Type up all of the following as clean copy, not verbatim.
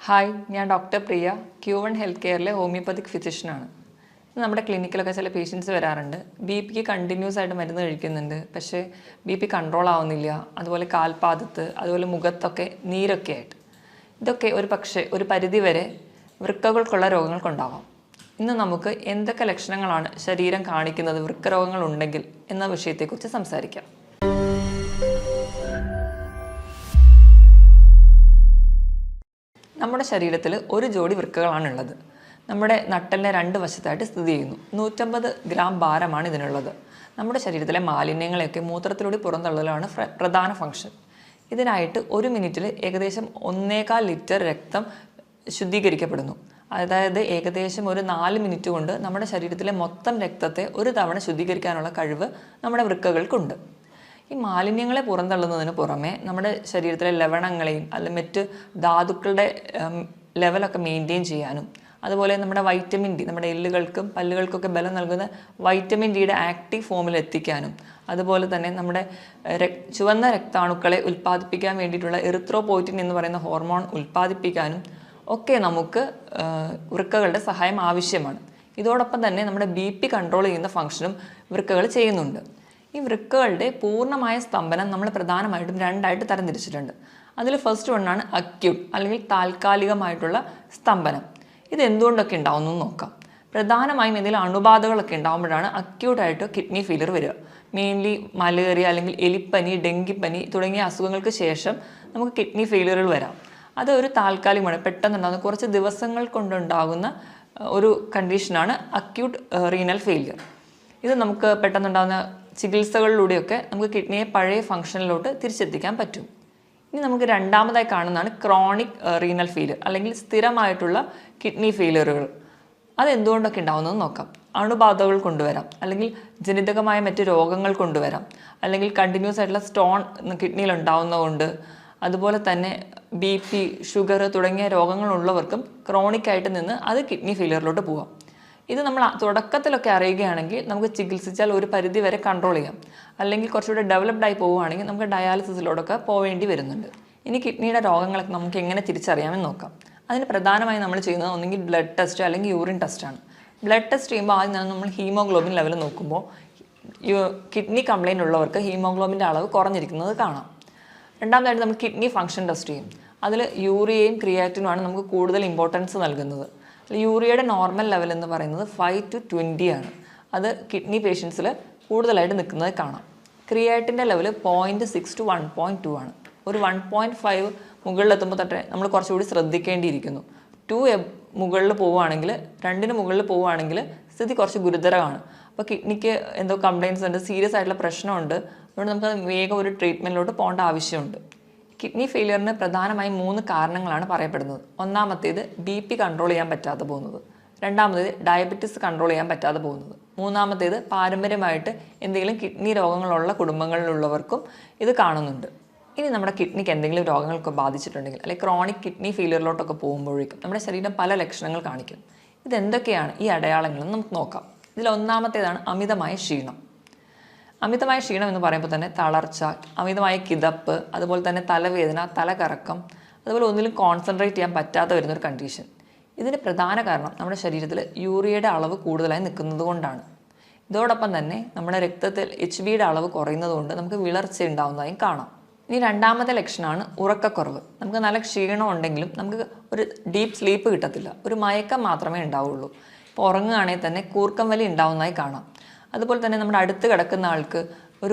Hi, ഞാൻ doctor പ്രിയ, Q1 health കെയറിലെ homoeopathic ഫിസിഷ്യനാണ്. നമ്മുടെ ക്ലിനിക്കിലൊക്കെ ചില പേഷ്യൻസ് വരാറുണ്ട്. ബി പിക്ക് കണ്ടിന്യൂസ് ആയിട്ട് മരുന്ന് കഴിക്കുന്നുണ്ട്, പക്ഷേ ബി പി കൺട്രോൾ ആവുന്നില്ല. അതുപോലെ കാൽപാദത്ത്, അതുപോലെ മുഖത്തൊക്കെ നീരൊക്കെ ആയിട്ട്. ഇതൊക്കെ ഒരു പരിധിവരെ വൃക്കകൾക്കുള്ള രോഗങ്ങൾക്കുണ്ടാവാം. ഇന്ന് നമുക്ക് എന്തൊക്കെ ലക്ഷണങ്ങളാണ് ശരീരം കാണിക്കുന്നത് വൃക്കരോഗങ്ങളുണ്ടെങ്കിൽ എന്ന വിഷയത്തെക്കുറിച്ച് സംസാരിക്കാം. നമ്മുടെ ശരീരത്തിൽ ഒരു ജോഡി വൃക്കകളാണുള്ളത്. നമ്മുടെ നട്ടലിനെ രണ്ട് വശത്തായിട്ട് സ്ഥിതി ചെയ്യുന്നു. 150 ഗ്രാം ഭാരമാണ് ഇതിനുള്ളത്. നമ്മുടെ ശരീരത്തിലെ മാലിന്യങ്ങളെയൊക്കെ മൂത്രത്തിലൂടെ പുറന്തള്ളലാണ് പ്രധാന ഫംഗ്ഷൻ. ഇതിനായിട്ട് ഒരു മിനിറ്റിൽ ഏകദേശം 1.25 ലിറ്റർ രക്തം ശുദ്ധീകരിക്കപ്പെടുന്നു. അതായത് ഏകദേശം ഒരു 4 മിനിറ്റ് കൊണ്ട് നമ്മുടെ ശരീരത്തിലെ മൊത്തം രക്തത്തെ ഒരു തവണ ശുദ്ധീകരിക്കാനുള്ള കഴിവ് നമ്മുടെ വൃക്കകൾക്കുണ്ട്. ഈ മാലിന്യങ്ങളെ പുറന്തള്ളുന്നതിന് പുറമെ നമ്മുടെ ശരീരത്തിലെ ലവണങ്ങളെയും അല്ലെങ്കിൽ മറ്റ് ധാതുക്കളുടെ ലെവലൊക്കെ മെയിൻറ്റെയിൻ ചെയ്യാനും, അതുപോലെ നമ്മുടെ വൈറ്റമിൻ ഡി, നമ്മുടെ എല്ലുകൾക്കും പല്ലുകൾക്കൊക്കെ ബലം നൽകുന്ന വൈറ്റമിൻ ഡിയുടെ ആക്റ്റീവ് ഫോമിൽ എത്തിക്കാനും, അതുപോലെ തന്നെ നമ്മുടെ ചുവന്ന രക്താണുക്കളെ ഉൽപ്പാദിപ്പിക്കാൻ വേണ്ടിയിട്ടുള്ള എറിത്രോപോയിറ്റിൻ എന്ന് പറയുന്ന ഹോർമോൺ ഉൽപ്പാദിപ്പിക്കാനും ഒക്കെ നമുക്ക് വൃക്കകളുടെ സഹായം ആവശ്യമാണ്. ഇതോടൊപ്പം തന്നെ നമ്മുടെ BP കൺട്രോൾ ചെയ്യുന്ന ഫംഗ്ഷനും വൃക്കകൾ ചെയ്യുന്നുണ്ട്. ഈ വൃക്കകളുടെ പൂർണ്ണമായ സ്തംഭനം നമ്മൾ പ്രധാനമായിട്ടും രണ്ടായിട്ട് തരംതിരിച്ചിട്ടുണ്ട്. അതിൽ ഫസ്റ്റ് വണ്ണാണ് അക്യൂട്ട് അല്ലെങ്കിൽ താൽക്കാലികമായിട്ടുള്ള സ്തംഭനം. ഇത് എന്തുകൊണ്ടൊക്കെ ഉണ്ടാവുമെന്ന് നോക്കാം. പ്രധാനമായും ഇതിൽ അണുബാധകളൊക്കെ ഉണ്ടാകുമ്പോഴാണ് അക്യൂട്ടായിട്ട് കിഡ്നി ഫെയിലിയർ വരിക. മെയിൻലി മലേറിയ അല്ലെങ്കിൽ എലിപ്പനി, ഡെങ്കിപ്പനി തുടങ്ങിയ അസുഖങ്ങൾക്ക് ശേഷം നമുക്ക് കിഡ്നി ഫെയിലിയറുകൾ വരാം. അത് ഒരു താൽക്കാലികമാണ്, പെട്ടെന്നുണ്ടാകുന്ന കുറച്ച് ദിവസങ്ങൾ കൊണ്ടുണ്ടാകുന്ന ഒരു കണ്ടീഷനാണ് അക്യൂട്ട് റീനൽ ഫെയിലിയർ. ഇത് നമുക്ക് പെട്ടെന്നുണ്ടാകുന്ന ചികിത്സകളിലൂടെയൊക്കെ നമുക്ക് കിഡ്നിയെ പഴയ ഫംഗ്ഷനിലോട്ട് തിരിച്ചെത്തിക്കാൻ പറ്റും. ഇനി നമുക്ക് രണ്ടാമതായി കാണുന്നതാണ് ക്രോണിക് റീനൽ ഫെയിലിയർ അല്ലെങ്കിൽ സ്ഥിരമായിട്ടുള്ള കിഡ്നി ഫെയിലിയറുകൾ. അതെന്തുകൊണ്ടൊക്കെ ഉണ്ടാവുന്നത് നോക്കാം. അണുബാധകൾ കൊണ്ടുവരാം, അല്ലെങ്കിൽ ജനിതകമായ മറ്റ് രോഗങ്ങൾ കൊണ്ടുവരാം, അല്ലെങ്കിൽ കണ്ടിന്യൂസ് ആയിട്ടുള്ള സ്റ്റോൺ കിഡ്നിയിൽ ഉണ്ടാവുന്നതുകൊണ്ട്, അതുപോലെ തന്നെ BP, ഷുഗർ തുടങ്ങിയ രോഗങ്ങളുള്ളവർക്കും ക്രോണിക്കായിട്ട് നിന്ന് അത് കിഡ്നി ഫെയിലിയറിലോട്ട് പോകാം. ഇത് നമ്മൾ തുടക്കത്തിലൊക്കെ അറിയുകയാണെങ്കിൽ നമുക്ക് ചികിത്സിച്ചാൽ ഒരു പരിധി വരെ കൺട്രോൾ ചെയ്യാം. അല്ലെങ്കിൽ കുറച്ചുകൂടെ ഡെവലപ്ഡ് ആയി പോവുകയാണെങ്കിൽ നമുക്ക് ഡയാലിസിസിലോടൊക്കെ പോവേണ്ടി വരുന്നുണ്ട്. ഇനി കിഡ്നിയുടെ രോഗങ്ങളൊക്കെ നമുക്ക് എങ്ങനെ തിരിച്ചറിയാമെന്ന് നോക്കാം. അതിന് പ്രധാനമായി നമ്മൾ ചെയ്യുന്നത് ഒന്നെങ്കിൽ ബ്ലഡ് ടെസ്റ്റ് അല്ലെങ്കിൽ യൂറിൻ ടെസ്റ്റാണ്. ബ്ലഡ് ടെസ്റ്റ് ചെയ്യുമ്പോൾ ആദ്യം തന്നെ നമ്മൾ ഹീമോഗ്ലോബിൻ ലെവൽ നോക്കുമ്പോൾ കിഡ്നി കംപ്ലയിൻ്റ് ഉള്ളവർക്ക് ഹീമോഗ്ലോബിൻ്റെ അളവ് കുറഞ്ഞിരിക്കുന്നത് കാണാം. രണ്ടാമതായിട്ട് നമ്മൾ കിഡ്നി ഫംഗ്ഷൻ ടെസ്റ്റ് ചെയ്യും. അതിൽ യൂറിയയും ക്രിയാറ്റിനുമാണ് നമുക്ക് കൂടുതൽ ഇമ്പോർട്ടൻസ് നൽകുന്നത്. യൂറിയയുടെ നോർമൽ ലെവൽ എന്ന് പറയുന്നത് 5 to 20 ആണ്. അത് കിഡ്നി പേഷ്യൻസിൽ കൂടുതലായിട്ട് നിൽക്കുന്നത് കാണാം. ക്രിയാറ്റിൻ്റെ ലെവൽ 0.6 to 1.2 ആണ്. ഒരു 1.5 മുകളിലെത്തുമ്പോൾ തൊട്ടേ നമ്മൾ കുറച്ചുകൂടി ശ്രദ്ധിക്കേണ്ടിയിരിക്കുന്നു. 2 മുകളിൽ പോവുകയാണെങ്കിൽ, 2 മുകളിൽ പോവുകയാണെങ്കിൽ സ്ഥിതി കുറച്ച് ഗുരുതരമാണ്. അപ്പോൾ കിഡ്നിക്ക് എന്തോ കംപ്ലയിൻസ് ഉണ്ട്, സീരിയസ് ആയിട്ടുള്ള പ്രശ്നമുണ്ട്. അതുകൊണ്ട് നമുക്ക് വേഗം ഒരു ട്രീറ്റ്മെൻറ്റിലോട്ട് പോകേണ്ട ആവശ്യമുണ്ട്. കിഡ്നി ഫെയിലിയറിന് പ്രധാനമായും 3 കാരണങ്ങളാണ് പറയപ്പെടുന്നത്. ഒന്നാമത്തേത് BP കൺട്രോൾ ചെയ്യാൻ പറ്റാതെ പോകുന്നത്, രണ്ടാമത്തേത് ഡയബറ്റിസ് കൺട്രോൾ ചെയ്യാൻ പറ്റാതെ പോകുന്നത്, മൂന്നാമത്തേത് പാരമ്പര്യമായിട്ട് എന്തെങ്കിലും കിഡ്നി രോഗങ്ങളുള്ള കുടുംബങ്ങളിലുള്ളവർക്കും ഇത് കാണുന്നുണ്ട്. ഇനി നമ്മുടെ കിഡ്നിക്ക് എന്തെങ്കിലും രോഗങ്ങളൊക്കെ ബാധിച്ചിട്ടുണ്ടെങ്കിൽ, അല്ലെങ്കിൽ ക്രോണിക് കിഡ്നി ഫെയിലിയറിലോട്ടൊക്കെ പോകുമ്പോഴേക്കും നമ്മുടെ ശരീരം പല ലക്ഷണങ്ങൾ കാണിക്കും. ഇതെന്തൊക്കെയാണ് ഈ അടയാളങ്ങളെന്ന് നമുക്ക് നോക്കാം. ഇതിൽ ഒന്നാമത്തേതാണ് അമിതമായ ക്ഷീണം. അമിതമായ ക്ഷീണം എന്ന് പറയുമ്പോൾ തന്നെ തളർച്ച, അമിതമായ കിതപ്പ്, അതുപോലെ തന്നെ തലവേദന, തലകറക്കം, അതുപോലെ ഒന്നിലും കോൺസെൻട്രേറ്റ് ചെയ്യാൻ പറ്റാതെ വരുന്നൊരു കണ്ടീഷൻ. ഇതിന് പ്രധാന കാരണം നമ്മുടെ ശരീരത്തിൽ യൂറിയയുടെ അളവ് കൂടുതലായി നിൽക്കുന്നത് കൊണ്ടാണ്. ഇതോടൊപ്പം തന്നെ നമ്മുടെ രക്തത്തിൽ HBയുടെ അളവ് കുറയുന്നത് കൊണ്ട് നമുക്ക് വിളർച്ച ഉണ്ടാകുന്നതായും കാണാം. ഇനി രണ്ടാമത്തെ ലക്ഷണമാണ് ഉറക്കക്കുറവ്. നമുക്ക് നല്ല ക്ഷീണം ഉണ്ടെങ്കിലും നമുക്ക് ഒരു ഡീപ്പ് സ്ലീപ്പ് കിട്ടത്തില്ല, ഒരു മയക്കം മാത്രമേ ഉണ്ടാവുള്ളൂ. ഇപ്പോൾ ഉറങ്ങുകയാണെങ്കിൽ തന്നെ കൂർക്കം വലി ഉണ്ടാവുന്നതായി കാണാം. അതുപോലെ തന്നെ നമ്മുടെ അടുത്ത് കിടക്കുന്ന ആൾക്ക്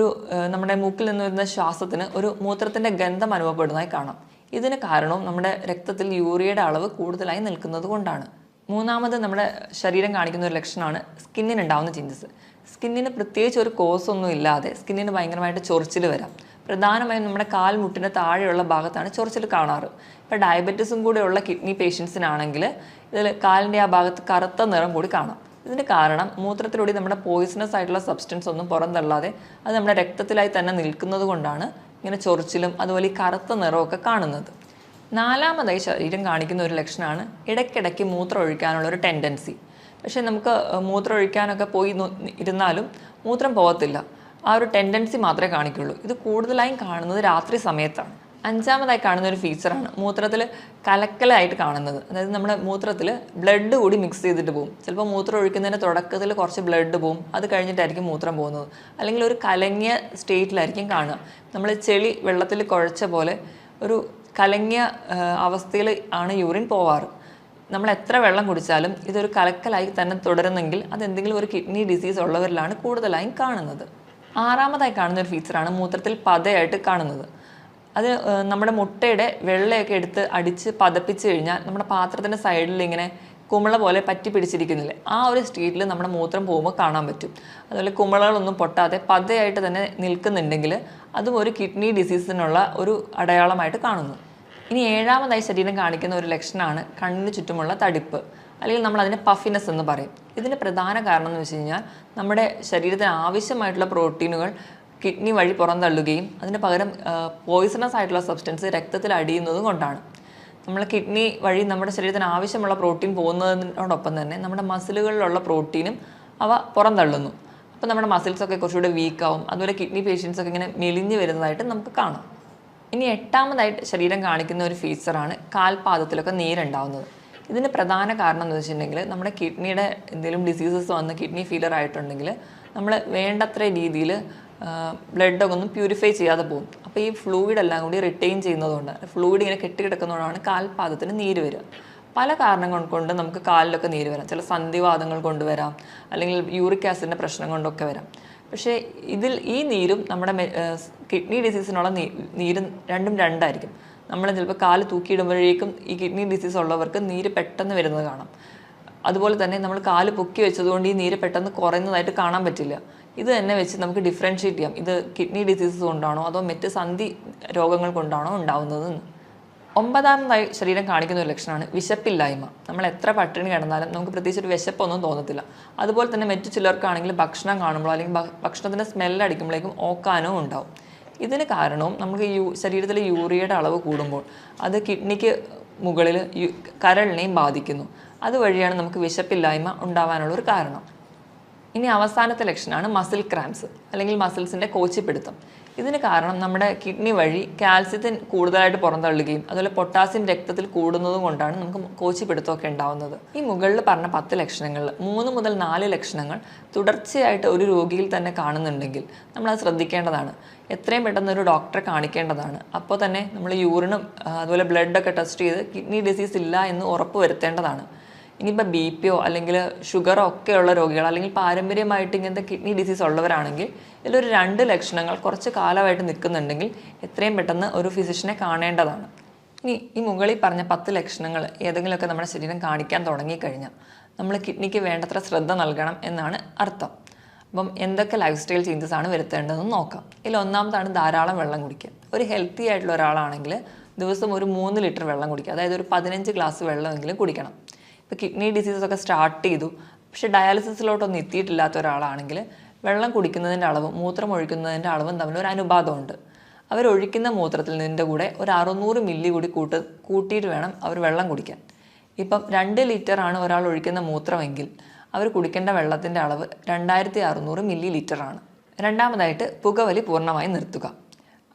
നമ്മുടെ മൂക്കിൽ നിന്ന് വരുന്ന ശ്വാസത്തിന് ഒരു മൂത്രത്തിൻ്റെ ഗന്ധം അനുഭവപ്പെടുന്നതായി കാണാം. ഇതിന് കാരണവും നമ്മുടെ രക്തത്തിൽ യൂറിയയുടെ അളവ് കൂടുതലായി നിൽക്കുന്നത് കൊണ്ടാണ്. മൂന്നാമത് നമ്മുടെ ശരീരം കാണിക്കുന്ന ഒരു ലക്ഷണമാണ് സ്കിന്നിന് ഉണ്ടാകുന്ന ചേഞ്ചസ്. സ്കിന്നിന് പ്രത്യേകിച്ച് ഒരു കോസ് ഒന്നും ഇല്ലാതെ സ്കിന്നിന് ഭയങ്കരമായിട്ട് ചൊറിച്ചിൽ വരാം. പ്രധാനമായും നമ്മുടെ കാൽമുട്ടിന് താഴെയുള്ള ഭാഗത്താണ് ചൊറിച്ചിൽ കാണാറ്. ഇപ്പോൾ ഡയബറ്റീസും കൂടെ ഉള്ള കിഡ്നി പേഷ്യൻസിനാണെങ്കിൽ ഇതിൽ കാലിൻ്റെ ആ ഭാഗത്ത് കറുത്ത നിറം കൂടി കാണാം. ഇതിന് കാരണം മൂത്രത്തിലൂടെ നമ്മുടെ പോയിസണസ് ആയിട്ടുള്ള സബ്സ്റ്റൻസ് ഒന്നും പുറന്തള്ളാതെ അത് നമ്മുടെ രക്തത്തിലായി തന്നെ നിൽക്കുന്നത് കൊണ്ടാണ് ഇങ്ങനെ ചൊറിച്ചിലും അതുപോലെ ഈ കറുത്ത നിറമൊക്കെ കാണുന്നത്. നാലാമതായി ശരീരം കാണിക്കുന്ന ഒരു ലക്ഷണമാണ് ഇടയ്ക്കിടയ്ക്ക് മൂത്രം ഒഴിക്കാനുള്ളൊരു ടെൻഡൻസി. പക്ഷേ നമുക്ക് മൂത്രം ഒഴിക്കാനൊക്കെ പോയി ഇരുന്നാലും മൂത്രം പോകത്തില്ല. ആ ഒരു ടെൻഡൻസി മാത്രമേ കാണിക്കുള്ളൂ. ഇത് കൂടുതലായും കാണുന്നത് രാത്രി സമയത്താണ്. അഞ്ചാമതായി കാണുന്ന ഒരു ഫീച്ചറാണ് മൂത്രത്തിൽ കലക്കലായിട്ട് കാണുന്നത്. അതായത് നമ്മുടെ മൂത്രത്തിൽ ബ്ലഡ് കൂടി മിക്സ് ചെയ്തിട്ട് പോകും. ചിലപ്പോൾ മൂത്രം ഒഴിക്കുന്നതിൻ്റെ തുടക്കത്തിൽ കുറച്ച് ബ്ലഡ് പോകും, അത് കഴിഞ്ഞിട്ടായിരിക്കും മൂത്രം പോകുന്നത്. അല്ലെങ്കിൽ ഒരു കലങ്ങിയ സ്റ്റേറ്റിലായിരിക്കും കാണുക. നമ്മൾ ചെളി വെള്ളത്തിൽ കുഴച്ച പോലെ ഒരു കലങ്ങിയ അവസ്ഥയിൽ ആണ് യൂറിൻ പോവാറ്. നമ്മൾ എത്ര വെള്ളം കുടിച്ചാലും ഇതൊരു കലക്കലായി തന്നെ തുടരുന്നെങ്കിൽ അതെന്തെങ്കിലും ഒരു കിഡ്നി ഡിസീസ് ഉള്ളവരിലാണ് കൂടുതലായും കാണുന്നത്. ആറാമതായി കാണുന്ന ഒരു ഫീച്ചറാണ് മൂത്രത്തിൽ പതയായിട്ട് കാണുന്നത്. അത് നമ്മുടെ മുട്ടയുടെ വെള്ളയൊക്കെ എടുത്ത് അടിച്ച് പതപ്പിച്ച് കഴിഞ്ഞാൽ നമ്മുടെ പാത്രത്തിൻ്റെ സൈഡിൽ ഇങ്ങനെ കുമിള പോലെ പറ്റി പിടിച്ചിരിക്കുന്നില്ലേ, ആ ഒരു സ്റ്റേറ്റിൽ നമ്മുടെ മൂത്രം പോകുമ്പോൾ കാണാൻ പറ്റും. അതുപോലെ കുമിളകളൊന്നും പൊട്ടാതെ പതയായിട്ട് തന്നെ നിൽക്കുന്നുണ്ടെങ്കിൽ അതും ഒരു കിഡ്നി ഡിസീസിനുള്ള ഒരു അടയാളമായിട്ട് കാണുന്നു. ഇനി ഏഴാമതായി ശരീരം കാണിക്കുന്ന ഒരു ലക്ഷണമാണ് കണ്ണിന് ചുറ്റുമുള്ള തടിപ്പ്, അല്ലെങ്കിൽ നമ്മൾ അതിനെ പഫിനെസ് എന്ന് പറയും. ഇതിൻ്റെ പ്രധാന കാരണം എന്ന് വെച്ച് കഴിഞ്ഞാൽ നമ്മുടെ ശരീരത്തിന് ആവശ്യമായിട്ടുള്ള പ്രോട്ടീനുകൾ കിഡ്നി വഴി പുറന്തള്ളുകയും അതിന് പകരം പോയിസണസ് ആയിട്ടുള്ള സബ്സ്റ്റൻസ് രക്തത്തിൽ അടിയുന്നതും കൊണ്ടാണ്. നമ്മൾ കിഡ്നി വഴി നമ്മുടെ ശരീരത്തിന് ആവശ്യമുള്ള പ്രോട്ടീൻ പോകുന്നതിനോടൊപ്പം തന്നെ നമ്മുടെ മസിലുകളിലുള്ള പ്രോട്ടീനും അവ പുറന്തള്ളുന്നു. അപ്പോൾ നമ്മുടെ മസിൽസൊക്കെ കുറച്ചുകൂടി വീക്കാവും. അതുപോലെ കിഡ്നി പേഷ്യൻസൊക്കെ ഇങ്ങനെ മെലിഞ്ഞ് വരുന്നതായിട്ട് നമുക്ക് കാണാം. ഇനി എട്ടാമതായിട്ട് ശരീരം കാണിക്കുന്ന ഒരു ഫീച്ചറാണ് കാൽപാദത്തിലൊക്കെ നീരുണ്ടാവുന്നത്. ഇതിന് പ്രധാന കാരണം എന്ന് വെച്ചിട്ടുണ്ടെങ്കിൽ നമ്മുടെ കിഡ്നിയുടെ എന്തെങ്കിലും ഡിസീസസ് വന്ന് കിഡ്നി ഫെയിലിയർ ആയിട്ടുണ്ടെങ്കിൽ നമ്മൾ വേണ്ടത്ര രീതിയിൽ ബ്ലഡൊക്കെ ഒന്നും പ്യൂരിഫൈ ചെയ്യാതെ പോകും. അപ്പോൾ ഈ ഫ്ലൂയിഡ് എല്ലാം കൂടി റിട്ടെയിൻ ചെയ്യുന്നതുകൊണ്ട് ഫ്ലൂയിഡ് ഇങ്ങനെ കെട്ടിക്കിടക്കുന്നതുകൊണ്ടാണ് കാൽപാദത്തിന് നീര് വരിക. പല കാരണങ്ങൾ കൊണ്ട് നമുക്ക് കാലിലൊക്കെ നീര് വരാം. ചില സന്ധിവാതങ്ങൾ കൊണ്ടുവരാം, അല്ലെങ്കിൽ യൂറിക് ആസിഡിൻ്റെ പ്രശ്നം കൊണ്ടൊക്കെ വരാം. പക്ഷേ ഈ നീരും നമ്മുടെ കിഡ്നി ഡിസീസിനുള്ള നീരും രണ്ടും രണ്ടായിരിക്കും. നമ്മൾ ചിലപ്പോൾ കാല് തൂക്കിയിടുമ്പോഴേക്കും ഈ കിഡ്നി ഡിസീസ് ഉള്ളവർക്ക് നീര് പെട്ടെന്ന് വരുന്നത് കാണാം. അതുപോലെ തന്നെ നമ്മൾ കാല് പൊക്കി വെച്ചതുകൊണ്ട് ഈ നീര് പെട്ടെന്ന് കുറയുന്നതായിട്ട് കാണാൻ പറ്റില്ല. ഇത് തന്നെ വെച്ച് നമുക്ക് ഡിഫറൻഷ്യേറ്റ് ചെയ്യാം, ഇത് കിഡ്നി ഡിസീസസ് കൊണ്ടാണോ അതോ മറ്റ് സന്ധി രോഗങ്ങൾ കൊണ്ടാണോ ഉണ്ടാവുന്നതെന്ന്. ഒമ്പതാമതായി ശരീരം കാണിക്കുന്ന ഒരു ലക്ഷണമാണ് വിശപ്പില്ലായ്മ. നമ്മൾ എത്ര പട്ടിണി കിടന്നാലും നമുക്ക് പ്രത്യേകിച്ച് ഒരു വിശപ്പൊന്നും തോന്നത്തില്ല. അതുപോലെ തന്നെ മറ്റു ചിലർക്കാണെങ്കിൽ ഭക്ഷണം കാണുമ്പോൾ അല്ലെങ്കിൽ ഭക്ഷണത്തിൻ്റെ സ്മെല്ലടിക്കുമ്പോഴേക്കും ഓക്കാനോ ഉണ്ടാവും. ഇതിന് കാരണവും നമുക്ക് ശരീരത്തിലെ യൂറിയയുടെ അളവ് കൂടുമ്പോൾ അത് കിഡ്നിക്ക് മുകളിൽ കരളിനെയും ബാധിക്കുന്നു. അതുവഴിയാണ് നമുക്ക് വിശപ്പില്ലായ്മ ഉണ്ടാവാനുള്ളൊരു കാരണം. ഇനി അവസാനത്തെ ലക്ഷണമാണ് മസിൽ ക്രാംസ്, അല്ലെങ്കിൽ മസിൽസിൻ്റെ കോച്ചിപ്പിടുത്തം. ഇതിന് കാരണം നമ്മുടെ കിഡ്നി വഴി കാൽസ്യത്തിന് കൂടുതലായിട്ട് പുറന്തള്ളുകയും അതുപോലെ പൊട്ടാസ്യം രക്തത്തിൽ കൂടുന്നതും കൊണ്ടാണ് നമുക്ക് കോച്ചിപ്പിടുത്തമൊക്കെ ഉണ്ടാവുന്നത്. ഈ മുകളിൽ പറഞ്ഞ 10 ലക്ഷണങ്ങളിൽ 3 മുതൽ 4 ലക്ഷണങ്ങൾ തുടർച്ചയായിട്ട് ഒരു രോഗിയിൽ തന്നെ കാണുന്നുണ്ടെങ്കിൽ നമ്മളത് ശ്രദ്ധിക്കേണ്ടതാണ്. എത്രയും പെട്ടെന്ന് ഒരു ഡോക്ടറെ കാണിക്കേണ്ടതാണ്. അപ്പോൾ തന്നെ നമ്മൾ യൂറിനും അതുപോലെ ബ്ലഡൊക്കെ ടെസ്റ്റ് ചെയ്ത് കിഡ്നി ഡിസീസ് ഇല്ല എന്ന് ഉറപ്പ് വരുത്തേണ്ടതാണ്. ഇനിയിപ്പോൾ BP അല്ലെങ്കിൽ ഷുഗറോ ഒക്കെയുള്ള രോഗികൾ, അല്ലെങ്കിൽ പാരമ്പര്യമായിട്ട് ഇങ്ങനത്തെ കിഡ്നി ഡിസീസ് ഉള്ളവരാണെങ്കിൽ ഇതിലൊരു 2 ലക്ഷണങ്ങൾ കുറച്ച് കാലമായിട്ട് നിൽക്കുന്നുണ്ടെങ്കിൽ എത്രയും പെട്ടെന്ന് ഒരു ഫിസിഷ്യനെ കാണേണ്ടതാണ്. ഇനി ഈ മുകളിൽ പറഞ്ഞ 10 ലക്ഷണങ്ങൾ ഏതെങ്കിലുമൊക്കെ നമ്മുടെ ശരീരം കാണിക്കാൻ തുടങ്ങിക്കഴിഞ്ഞാൽ നമ്മൾ കിഡ്നിക്ക് വേണ്ടത്ര ശ്രദ്ധ നൽകണം എന്നാണ് അർത്ഥം. അപ്പം എന്തൊക്കെ ലൈഫ് സ്റ്റൈൽ ചേഞ്ചസ് ആണ് വരുത്തേണ്ടതെന്ന് നോക്കാം. ഇതിൽ ഒന്നാമതാണ് ധാരാളം വെള്ളം കുടിക്കുക. ഒരു ഹെൽത്തി ആയിട്ടുള്ള ഒരാളാണെങ്കിൽ ദിവസം ഒരു 3 ലിറ്റർ വെള്ളം കുടിക്കുക, അതായത് ഒരു 15 ഗ്ലാസ് വെള്ളമെങ്കിലും കുടിക്കണം. ഇപ്പോൾ കിഡ്നി ഡിസീസൊക്കെ സ്റ്റാർട്ട് ചെയ്തു പക്ഷേ ഡയാലിസിസിലോട്ടൊന്നും എത്തിയിട്ടില്ലാത്ത ഒരാളാണെങ്കിൽ വെള്ളം കുടിക്കുന്നതിൻ്റെ അളവും മൂത്രം ഒഴിക്കുന്നതിൻ്റെ അളവും തമ്മിൽ ഒരു അനുപാതമുണ്ട്. അവരൊഴിക്കുന്ന മൂത്രത്തിൽ നിന്നിൻ്റെ കൂടെ ഒരു 600 മില്ലി കൂടി കൂട്ടിയിട്ട് വേണം അവർ വെള്ളം കുടിക്കാൻ. ഇപ്പം 2 ലിറ്ററാണ് ഒരാൾ ഒഴിക്കുന്ന മൂത്രമെങ്കിൽ അവർ കുടിക്കേണ്ട വെള്ളത്തിൻ്റെ അളവ് 2600 മില്ലി ലിറ്ററാണ്. രണ്ടാമതായിട്ട് പുകവലി പൂർണ്ണമായി നിർത്തുക.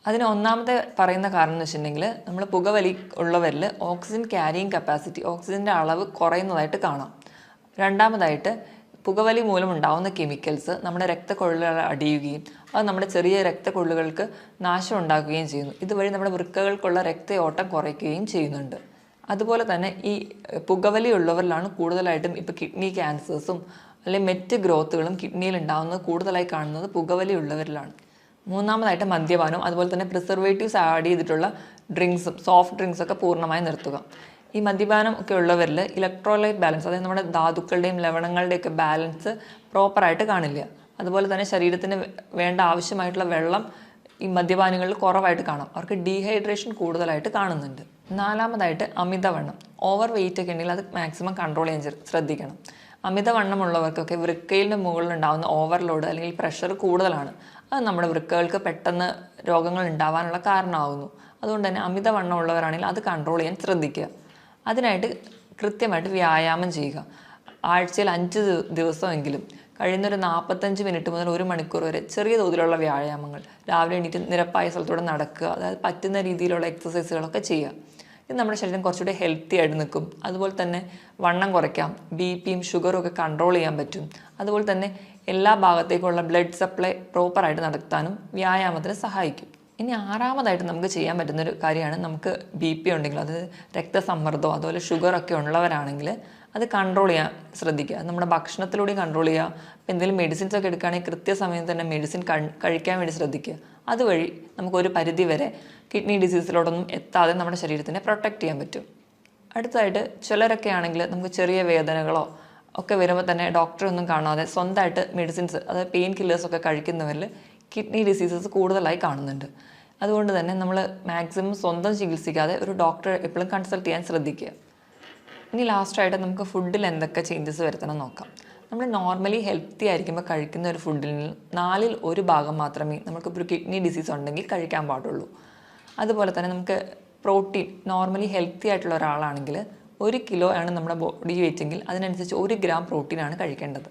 അതിന് ഒന്നാമത്തെ പറയുന്ന കാരണം എന്ന് വെച്ചിട്ടുണ്ടെങ്കിൽ നമ്മൾ പുകവലി ഉള്ളവരിൽ ഓക്സിജൻ ക്യാരിയിങ് കപ്പാസിറ്റി, ഓക്സിജൻ്റെ അളവ് കുറയുന്നതായിട്ട് കാണാം. രണ്ടാമതായിട്ട് പുകവലി മൂലം ഉണ്ടാകുന്ന കെമിക്കൽസ് നമ്മുടെ രക്തക്കൊള്ളുകൾ അടിയുകയും അത് നമ്മുടെ ചെറിയ രക്തക്കൊള്ളുകൾക്ക് നാശം ഉണ്ടാക്കുകയും ചെയ്യുന്നു. ഇതുവഴി നമ്മുടെ വൃക്കകൾക്കുള്ള രക്തയോട്ടം കുറയ്ക്കുകയും ചെയ്യുന്നുണ്ട്. അതുപോലെ തന്നെ ഈ പുകവലി ഉള്ളവരിലാണ് കൂടുതലായിട്ടും ഇപ്പോൾ കിഡ്നി ക്യാൻസേഴ്സും അല്ലെങ്കിൽ മറ്റ് ഗ്രോത്തുകളും കിഡ്നിയിൽ ഉണ്ടാകുന്നത് കൂടുതലായി കാണുന്നത് പുകവലി ഉള്ളവരിലാണ്. മൂന്നാമതായിട്ട് മദ്യപാനവും അതുപോലെ തന്നെ പ്രിസർവേറ്റീവ്സ് ആഡ് ചെയ്തിട്ടുള്ള ഡ്രിങ്ക്സും സോഫ്റ്റ് ഡ്രിങ്ക്സൊക്കെ പൂർണ്ണമായി നിർത്തുക. ഈ മദ്യപാനം ഒക്കെ ഉള്ളവരിൽ ഇലക്ട്രോലൈറ്റ് ബാലൻസ്, അതായത് നമ്മുടെ ധാതുക്കളുടെയും ലവണങ്ങളുടെയൊക്കെ ബാലൻസ് പ്രോപ്പറായിട്ട് കാണില്ല. അതുപോലെ തന്നെ ശരീരത്തിന് വേണ്ട ആവശ്യമായിട്ടുള്ള വെള്ളം ഈ മദ്യപാനികളിൽ കുറവായിട്ട് കാണാം. അവർക്ക് ഡീഹൈഡ്രേഷൻ കൂടുതലായിട്ട് കാണുന്നുണ്ട്. നാലാമതായിട്ട് അമിതവണ്ണം, ഓവർ വെയിറ്റ് ഒക്കെ ഉണ്ടെങ്കിൽ അത് മാക്സിമം കൺട്രോൾ ചെയ്യാൻ ശ്രദ്ധിക്കണം. അമിതവണ്ണമുള്ളവർക്കൊക്കെ വൃക്കയിലിൻ്റെ മുകളിൽ ഉണ്ടാകുന്ന ഓവർലോഡ് അല്ലെങ്കിൽ പ്രഷർ കൂടുതലാണ്. അത് നമ്മുടെ വൃക്കകൾക്ക് പെട്ടെന്ന് രോഗങ്ങൾ ഉണ്ടാവാനുള്ള കാരണമാകുന്നു. അതുകൊണ്ട് തന്നെ അമിതവണ്ണം ഉള്ളവരാണെങ്കിൽ അത് കൺട്രോൾ ചെയ്യാൻ ശ്രദ്ധിക്കുക. അതിനായിട്ട് കൃത്യമായിട്ട് വ്യായാമം ചെയ്യുക. ആഴ്ചയിൽ 5 ദിവസമെങ്കിലും കഴിയുന്നൊരു 45 മിനിറ്റ് മുതൽ 1 മണിക്കൂർ വരെ ചെറിയ തോതിലുള്ള വ്യായാമങ്ങൾ, രാവിലെ എണീറ്റ് നിരപ്പായ സ്ഥലത്തൂടെ നടക്കുക, അതായത് പറ്റുന്ന രീതിയിലുള്ള എക്സസൈസുകളൊക്കെ ചെയ്യുക. ഇത് നമ്മുടെ ശരീരം കുറച്ചുകൂടി ഹെൽത്തി ആയിട്ട് നിൽക്കും. അതുപോലെ തന്നെ വണ്ണം കുറയ്ക്കാം, ബിപിയും ഷുഗറും ഒക്കെ കൺട്രോൾ ചെയ്യാൻ പറ്റും. അതുപോലെ തന്നെ എല്ലാ ഭാഗത്തേക്കുള്ള ബ്ലഡ് സപ്ലൈ പ്രോപ്പറായിട്ട് നടത്താനും വ്യായാമത്തിന് സഹായിക്കും. ഇനി ആറാമതായിട്ട് നമുക്ക് ചെയ്യാൻ പറ്റുന്നൊരു കാര്യമാണ്, നമുക്ക് BP ഉണ്ടെങ്കിൽ, അതായത് രക്തസമ്മർദ്ദമോ അതുപോലെ ഷുഗറൊക്കെ ഉള്ളവരാണെങ്കിൽ അത് കൺട്രോൾ ചെയ്യാൻ ശ്രദ്ധിക്കുക. നമ്മുടെ ഭക്ഷണത്തിലൂടെ കൺട്രോൾ ചെയ്യുക. അപ്പോൾ എന്തെങ്കിലും മെഡിസിൻസ് ഒക്കെ എടുക്കുകയാണെങ്കിൽ കൃത്യസമയം തന്നെ മെഡിസിൻ കഴിക്കാൻ വേണ്ടി ശ്രദ്ധിക്കുക. അതുവഴി നമുക്കൊരു പരിധി വരെ കിഡ്നി ഡിസീസിലോടൊന്നും എത്താതെ നമ്മുടെ ശരീരത്തിനെ പ്രൊട്ടക്റ്റ് ചെയ്യാൻ പറ്റും. അടുത്തതായിട്ട് ചിലരൊക്കെ ആണെങ്കിൽ നമുക്ക് ചെറിയ വേദനകളോ ഒക്കെ വരുമ്പോൾ തന്നെ ഡോക്ടറെ ഒന്നും കാണാതെ സ്വന്തമായിട്ട് മെഡിസിൻസ്, അതായത് പെയിൻ കില്ലേഴ്സൊക്കെ കഴിക്കുന്നവരിൽ കിഡ്നി ഡിസീസസ് കൂടുതലായി കാണുന്നുണ്ട്. അതുകൊണ്ട് തന്നെ നമ്മൾ മാക്സിമം സ്വന്തം ചികിത്സിക്കാതെ ഒരു ഡോക്ടറെ എപ്പോഴും കൺസൾട്ട് ചെയ്യാൻ ശ്രദ്ധിക്കുക. ഇനി ലാസ്റ്റായിട്ട് നമുക്ക് ഫുഡിൽ എന്തൊക്കെ ചേഞ്ചസ് വരുത്തണം നോക്കാം. നമ്മൾ നോർമലി ഹെൽത്തി ആയിരിക്കുമ്പോൾ കഴിക്കുന്ന ഒരു ഫുഡിൽ 4/1 ഭാഗം മാത്രമേ നമുക്കിപ്പോൾ ഒരു കിഡ്നി ഡിസീസ് ഉണ്ടെങ്കിൽ കഴിക്കാൻ പാടുള്ളൂ. അതുപോലെ തന്നെ നമുക്ക് പ്രോട്ടീൻ, നോർമലി ഹെൽത്തി ആയിട്ടുള്ള ഒരാളാണെങ്കിൽ 1 കിലോ ആണ് നമ്മുടെ ബോഡി വെയിറ്റെങ്കിൽ അതിനനുസരിച്ച് 1 ഗ്രാം പ്രോട്ടീനാണ് കഴിക്കേണ്ടത്.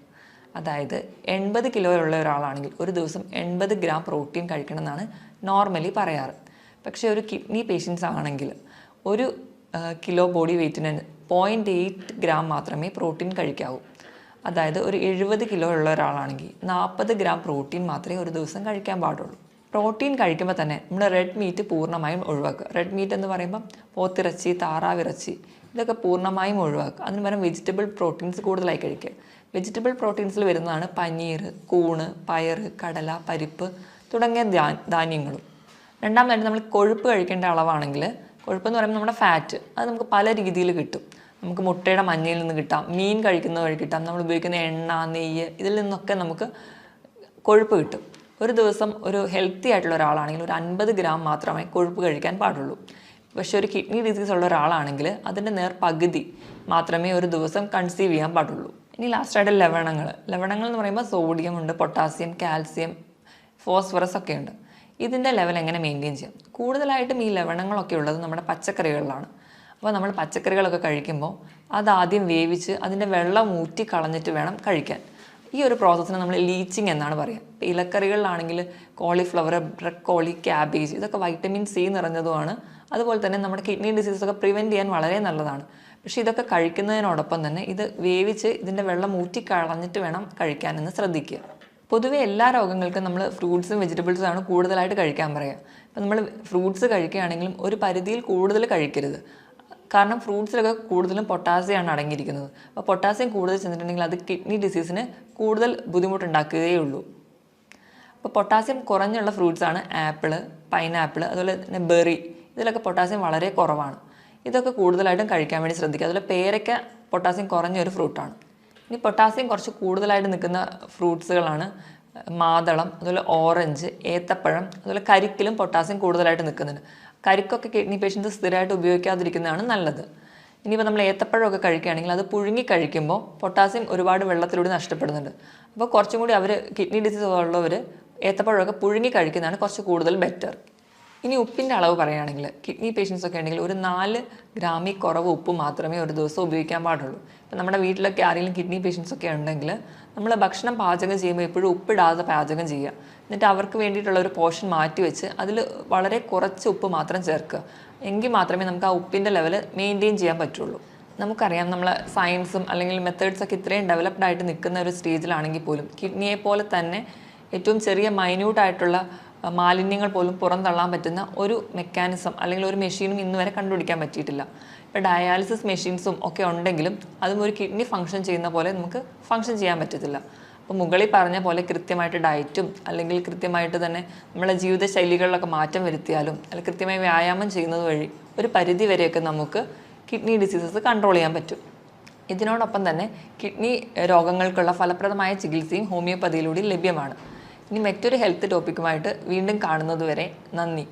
അതായത് 80 കിലോ ഉള്ള ഒരാളാണെങ്കിൽ ഒരു ദിവസം 80 ഗ്രാം പ്രോട്ടീൻ കഴിക്കണമെന്നാണ് നോർമലി പറയാറ്. പക്ഷേ ഒരു കിഡ്നി പേഷ്യൻസ് ആണെങ്കിൽ 1 കിലോ ബോഡി വെയ്റ്റിന് 0.8 ഗ്രാം മാത്രമേ പ്രോട്ടീൻ കഴിക്കാവൂ. അതായത് ഒരു 70 കിലോ ഉള്ള ഒരാളാണെങ്കിൽ 40 ഗ്രാം പ്രോട്ടീൻ മാത്രമേ ഒരു ദിവസം കഴിക്കാൻ പാടുള്ളൂ. പ്രോട്ടീൻ കഴിക്കുമ്പോൾ തന്നെ നമ്മൾ റെഡ് മീറ്റ് പൂർണ്ണമായും ഒഴിവാക്കുക. റെഡ് മീറ്റ് എന്ന് പറയുമ്പോൾ പോത്തിറച്ചി, താറാവിറച്ചി ഇതൊക്കെ പൂർണ്ണമായും ഒഴിവാക്കുക. അതിന് പകരം വെജിറ്റബിൾ പ്രോട്ടീൻസ് കൂടുതലായി കഴിക്കുക. വെജിറ്റബിൾ പ്രോട്ടീൻസിൽ വരുന്നതാണ് പനീർ, കൂണ്, പയർ, കടല, പരിപ്പ് തുടങ്ങിയ ധാന്യങ്ങളും. രണ്ടാമതായിട്ട് നമ്മൾ കൊഴുപ്പ് കഴിക്കേണ്ട അളവാണെങ്കിൽ, കൊഴുപ്പെന്ന് പറയുമ്പോൾ നമ്മുടെ ഫാറ്റ്, അത് നമുക്ക് പല രീതിയിൽ കിട്ടും. നമുക്ക് മുട്ടയുടെ മഞ്ഞയിൽ നിന്ന് കിട്ടാം, മീൻ കഴിക്കുന്ന വഴി കിട്ടാം, നമ്മൾ ഉപയോഗിക്കുന്ന എണ്ണ, നെയ്യ് ഇതിൽ നിന്നൊക്കെ നമുക്ക് കൊഴുപ്പ് കിട്ടും. ഒരു ദിവസം ഒരു ഹെൽത്തി ആയിട്ടുള്ള ഒരാളാണെങ്കിൽ ഒരു 50 ഗ്രാം മാത്രമേ കൊഴുപ്പ് കഴിക്കാൻ പാടുള്ളൂ. പക്ഷേ ഒരു കിഡ്നി ഡിസീസ് ഉള്ള ഒരാളാണെങ്കിൽ അതിൻ്റെ പകുതി മാത്രമേ ഒരു ദിവസം കൺസീവ് ചെയ്യാൻ പാടുള്ളൂ. ഇനി ലാസ്റ്റായിട്ട് ലവണങ്ങൾ എന്ന് പറയുമ്പോൾ സോഡിയം ഉണ്ട്, പൊട്ടാസ്യം, കാൽസ്യം, ഫോസ്ഫറസ് ഒക്കെ ഉണ്ട്. ഇതിൻ്റെ ലെവൽ എങ്ങനെ മെയിൻറ്റെയിൻ ചെയ്യാം? കൂടുതലായിട്ടും ഈ ലവണങ്ങളൊക്കെ ഉള്ളത് നമ്മുടെ പച്ചക്കറികളിലാണ്. അപ്പോൾ നമ്മൾ പച്ചക്കറികളൊക്കെ കഴിക്കുമ്പോൾ അതാദ്യം വേവിച്ച് അതിൻ്റെ വെള്ളം ഊറ്റി കളഞ്ഞിട്ട് വേണം കഴിക്കാൻ. ഈ ഒരു പ്രോസസ്സിന് നമ്മൾ ലീച്ചിങ് എന്നാണ് പറയുക. ഇപ്പോൾ ഇലക്കറികളിലാണെങ്കിൽ കോളിഫ്ലവർ, ബ്രക്കോളി, ക്യാബേജ് ഇതൊക്കെ വൈറ്റമിൻ സി നിറഞ്ഞതുമാണ്. അതുപോലെ തന്നെ നമ്മുടെ കിഡ്നി ഡിസീസൊക്കെ പ്രിവെൻറ്റ് ചെയ്യാൻ വളരെ നല്ലതാണ്. പക്ഷേ ഇതൊക്കെ കഴിക്കുന്നതിനോടൊപ്പം തന്നെ ഇത് വേവിച്ച് ഇതിൻ്റെ വെള്ളം ഊറ്റി കളഞ്ഞിട്ട് വേണം കഴിക്കാനെന്ന് ശ്രദ്ധിക്കുക. പൊതുവെ എല്ലാ രോഗങ്ങൾക്കും നമ്മൾ ഫ്രൂട്ട്സും വെജിറ്റബിൾസും ആണ് കൂടുതലായിട്ട് കഴിക്കാൻ പറയുക. അപ്പോൾ നമ്മൾ ഫ്രൂട്ട്സ് കഴിക്കുകയാണെങ്കിലും ഒരു പരിധിയിൽ കൂടുതൽ കഴിക്കരുത്. കാരണം ഫ്രൂട്ട്സിലൊക്കെ കൂടുതലും പൊട്ടാസ്യമാണ് അടങ്ങിയിരിക്കുന്നത്. അപ്പോൾ പൊട്ടാസ്യം കൂടുതൽ ചെന്നിട്ടുണ്ടെങ്കിൽ അത് കിഡ്നി ഡിസീസിന് കൂടുതൽ ബുദ്ധിമുട്ടുണ്ടാക്കുകയേ ഉള്ളൂ. അപ്പോൾ പൊട്ടാസ്യം കുറഞ്ഞുള്ള ഫ്രൂട്ട്സാണ് ആപ്പിള്, പൈനാപ്പിൾ, അതുപോലെ തന്നെ ബെറി. ഇതിലൊക്കെ പൊട്ടാസ്യം വളരെ കുറവാണ്. ഇതൊക്കെ കൂടുതലായിട്ടും കഴിക്കാൻ വേണ്ടി ശ്രദ്ധിക്കുക. അതുപോലെ പേരയ്ക്ക പൊട്ടാസ്യം കുറഞ്ഞൊരു ഫ്രൂട്ടാണ്. ഇനി പൊട്ടാസ്യം കുറച്ച് കൂടുതലായിട്ട് നിൽക്കുന്ന ഫ്രൂട്ട്സുകളാണ് മാതളം, അതുപോലെ ഓറഞ്ച്, ഏത്തപ്പഴം, അതുപോലെ കരിക്കിലും പൊട്ടാസ്യം കൂടുതലായിട്ട് നിൽക്കുന്നുണ്ട്. കരിക്കൊക്കെ കിഡ്നി പേഷ്യൻസ് സ്ഥിരമായിട്ട് ഉപയോഗിക്കാതിരിക്കുന്നതാണ് നല്ലത്. ഇനിയിപ്പോൾ നമ്മൾ ഏത്തപ്പഴമൊക്കെ കഴിക്കുകയാണെങ്കിൽ അത് പുഴുങ്ങി കഴിക്കുമ്പോൾ പൊട്ടാസ്യം ഒരുപാട് വെള്ളത്തിലൂടെ നഷ്ടപ്പെടുന്നുണ്ട്. അപ്പോൾ കുറച്ചും കൂടി കിഡ്നി ഡിസീസ് ഉള്ളവർ ഏത്തപ്പഴമൊക്കെ പുഴുങ്ങി കഴിക്കുന്നതാണ് കുറച്ച് കൂടുതൽ ബെറ്റർ. ഇനി ഉപ്പിൻ്റെ അളവ് പറയുകയാണെങ്കിൽ കിഡ്നി പേഷ്യൻസ് ഒക്കെ ഉണ്ടെങ്കിൽ ഒരു 4 ഗ്രാമിൽ കുറവ് ഉപ്പ് മാത്രമേ ഒരു ദിവസം ഉപയോഗിക്കാൻ പാടുള്ളൂ. ഇപ്പം നമ്മുടെ വീട്ടിലൊക്കെ ആരെങ്കിലും കിഡ്നി പേഷ്യൻസ് ഒക്കെ ഉണ്ടെങ്കിൽ നമ്മൾ ഭക്ഷണം പാചകം ചെയ്യുമ്പോൾ എപ്പോഴും ഉപ്പിടാതെ പാചകം ചെയ്യുക. എന്നിട്ട് അവർക്ക് വേണ്ടിയിട്ടുള്ള ഒരു പോർഷൻ മാറ്റി വെച്ച് അതിൽ വളരെ കുറച്ച് ഉപ്പ് മാത്രം ചേർക്കുക. എങ്കിൽ മാത്രമേ നമുക്ക് ആ ഉപ്പിൻ്റെ ലെവൽ മെയിൻറ്റെയിൻ ചെയ്യാൻ പറ്റുള്ളൂ. നമുക്കറിയാം നമ്മൾ സയൻസും അല്ലെങ്കിൽ മെത്തേഡ്സൊക്കെ ഇത്രയും ഡെവലപ്ഡ് ആയിട്ട് നിൽക്കുന്ന ഒരു സ്റ്റേജിലാണെങ്കിൽ പോലും കിഡ്നിയെ പോലെ തന്നെ ഏറ്റവും ചെറിയ മൈന്യൂട്ടായിട്ടുള്ള മാലിന്യങ്ങൾ പോലും പുറന്തള്ളാൻ പറ്റുന്ന ഒരു മെക്കാനിസം അല്ലെങ്കിൽ ഒരു മെഷീനും ഇന്ന് വരെ കണ്ടുപിടിക്കാൻ പറ്റിയിട്ടില്ല. ഇപ്പോൾ ഡയാലിസിസ് മെഷീൻസും ഒക്കെ ഉണ്ടെങ്കിലും അതും ഒരു കിഡ്നി ഫംഗ്ഷൻ ചെയ്യുന്ന പോലെ നമുക്ക് ഫംഗ്ഷൻ ചെയ്യാൻ പറ്റത്തില്ല. അപ്പോൾ മുകളിൽ പറഞ്ഞ പോലെ കൃത്യമായിട്ട് ഡയറ്റും അല്ലെങ്കിൽ കൃത്യമായിട്ട് തന്നെ നമ്മളെ ജീവിതശൈലികളിലൊക്കെ മാറ്റം വരുത്തിയാലും അല്ലെങ്കിൽ കൃത്യമായി വ്യായാമം ചെയ്യുന്നത് വഴി ഒരു പരിധി വരെയൊക്കെ നമുക്ക് കിഡ്നി ഡിസീസസ് കൺട്രോൾ ചെയ്യാൻ പറ്റും. ഇതിനോടൊപ്പം തന്നെ കിഡ്നി രോഗങ്ങൾക്കുള്ള ഫലപ്രദമായ ചികിത്സയും ഹോമിയോപ്പതിയിലൂടെ ലഭ്യമാണ്. ഇനി മറ്റൊരു ഹെൽത്ത് ടോപ്പിക്കുമായിട്ട് വീണ്ടും കാണുന്നതുവരെ നന്ദി.